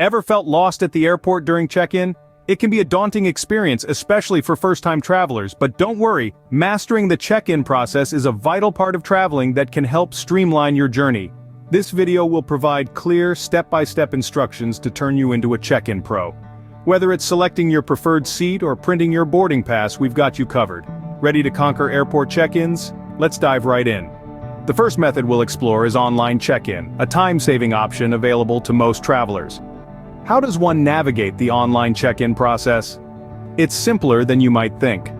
Ever felt lost at the airport during check-in? It can be a daunting experience, especially for first-time travelers, but don't worry, mastering the check-in process is a vital part of traveling that can help streamline your journey. This video will provide clear, step-by-step instructions to turn you into a check-in pro. Whether it's selecting your preferred seat or printing your boarding pass, we've got you covered. Ready to conquer airport check-ins? Let's dive right in. The first method we'll explore is online check-in, a time-saving option available to most travelers. How does one navigate the online check-in process? It's simpler than you might think.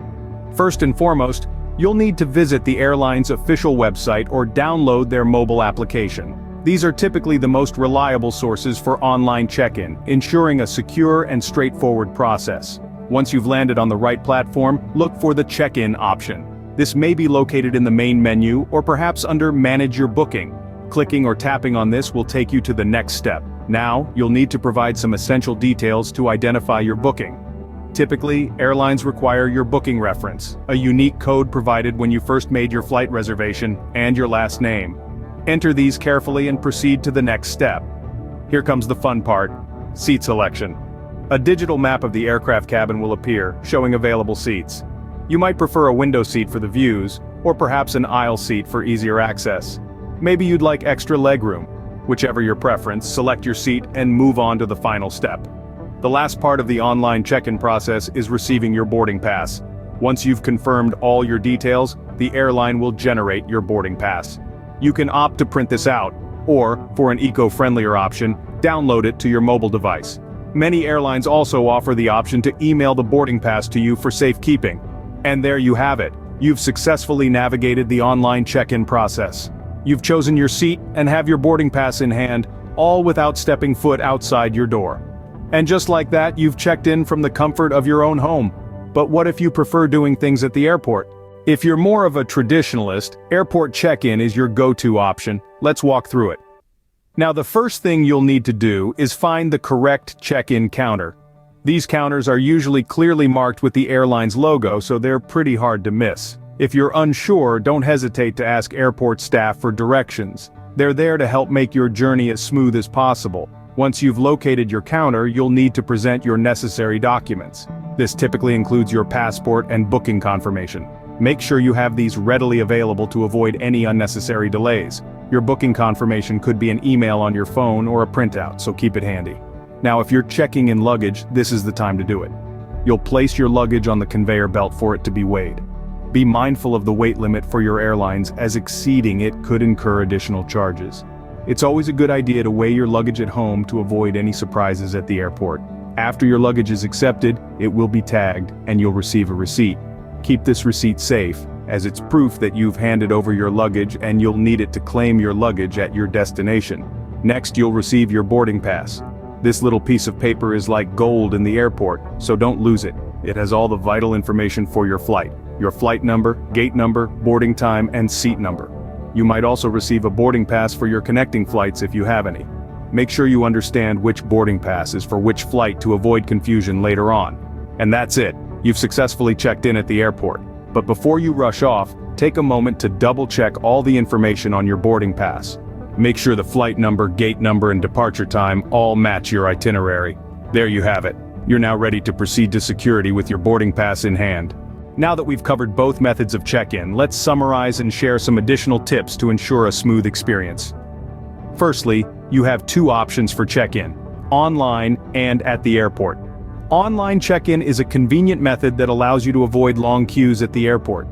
First and foremost, you'll need to visit the airline's official website or download their mobile application. These are typically the most reliable sources for online check-in, ensuring a secure and straightforward process. Once you've landed on the right platform, look for the check-in option. This may be located in the main menu or perhaps under Manage Your Booking. Clicking or tapping on this will take you to the next step. Now, you'll need to provide some essential details to identify your booking. Typically, airlines require your booking reference, a unique code provided when you first made your flight reservation, and your last name. Enter these carefully and proceed to the next step. Here comes the fun part: seat selection. A digital map of the aircraft cabin will appear, showing available seats. You might prefer a window seat for the views, or perhaps an aisle seat for easier access. Maybe you'd like extra legroom. Whichever your preference, select your seat and move on to the final step. The last part of the online check-in process is receiving your boarding pass. Once you've confirmed all your details, the airline will generate your boarding pass. You can opt to print this out, or, for an eco-friendlier option, download it to your mobile device. Many airlines also offer the option to email the boarding pass to you for safekeeping. And there you have it. You've successfully navigated the online check-in process. You've chosen your seat and have your boarding pass in hand, all without stepping foot outside your door. And just like that, you've checked in from the comfort of your own home. But what if you prefer doing things at the airport? If you're more of a traditionalist, airport check-in is your go-to option. Let's walk through it. Now, the first thing you'll need to do is find the correct check-in counter. These counters are usually clearly marked with the airline's logo, so they're pretty hard to miss. If you're unsure, don't hesitate to ask airport staff for directions. They're there to help make your journey as smooth as possible. Once you've located your counter, you'll need to present your necessary documents. This typically includes your passport and booking confirmation. Make sure you have these readily available to avoid any unnecessary delays. Your booking confirmation could be an email on your phone or a printout, so keep it handy. Now, if you're checking in luggage, this is the time to do it. You'll place your luggage on the conveyor belt for it to be weighed. Be mindful of the weight limit for your airlines, as exceeding it could incur additional charges. It's always a good idea to weigh your luggage at home to avoid any surprises at the airport. After your luggage is accepted, it will be tagged, and you'll receive a receipt. Keep this receipt safe, as it's proof that you've handed over your luggage and you'll need it to claim your luggage at your destination. Next, you'll receive your boarding pass. This little piece of paper is like gold in the airport, so don't lose it. It has all the vital information for your flight. Your flight number, gate number, boarding time, and seat number. You might also receive a boarding pass for your connecting flights if you have any. Make sure you understand which boarding pass is for which flight to avoid confusion later on. And that's it. You've successfully checked in at the airport. But before you rush off, take a moment to double-check all the information on your boarding pass. Make sure the flight number, gate number, and departure time all match your itinerary. There you have it. You're now ready to proceed to security with your boarding pass in hand. Now that we've covered both methods of check-in, let's summarize and share some additional tips to ensure a smooth experience. Firstly, you have two options for check-in: online and at the airport. Online check-in is a convenient method that allows you to avoid long queues at the airport.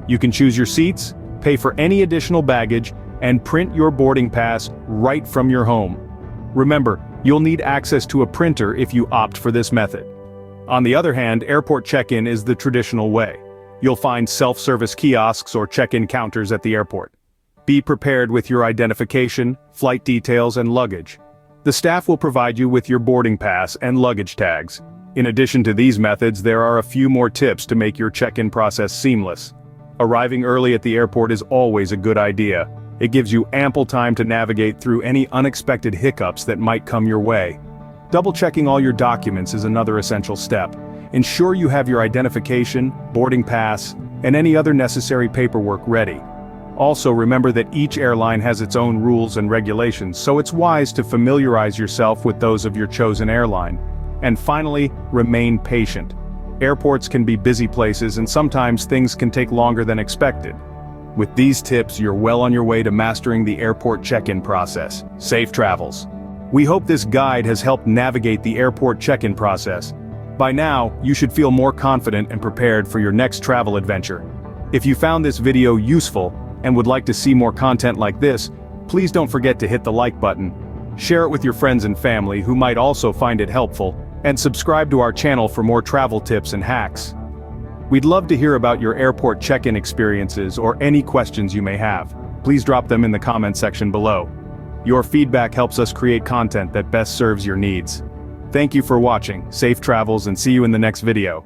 You can choose your seats, pay for any additional baggage, and print your boarding pass right from your home. Remember, you'll need access to a printer if you opt for this method. On the other hand, airport check-in is the traditional way. You'll find self-service kiosks or check-in counters at the airport. Be prepared with your identification, flight details, and luggage. The staff will provide you with your boarding pass and luggage tags. In addition to these methods, there are a few more tips to make your check-in process seamless. Arriving early at the airport is always a good idea. It gives you ample time to navigate through any unexpected hiccups that might come your way. Double-checking all your documents is another essential step. Ensure you have your identification, boarding pass, and any other necessary paperwork ready. Also, remember that each airline has its own rules and regulations, so it's wise to familiarize yourself with those of your chosen airline. And finally, remain patient. Airports can be busy places and sometimes things can take longer than expected. With these tips, you're well on your way to mastering the airport check-in process. Safe travels. We hope this guide has helped navigate the airport check-in process. By now, you should feel more confident and prepared for your next travel adventure. If you found this video useful and would like to see more content like this, please don't forget to hit the like button, share it with your friends and family who might also find it helpful, and subscribe to our channel for more travel tips and hacks. We'd love to hear about your airport check-in experiences or any questions you may have. Please drop them in the comment section below. Your feedback helps us create content that best serves your needs. Thank you for watching, safe travels, and see you in the next video.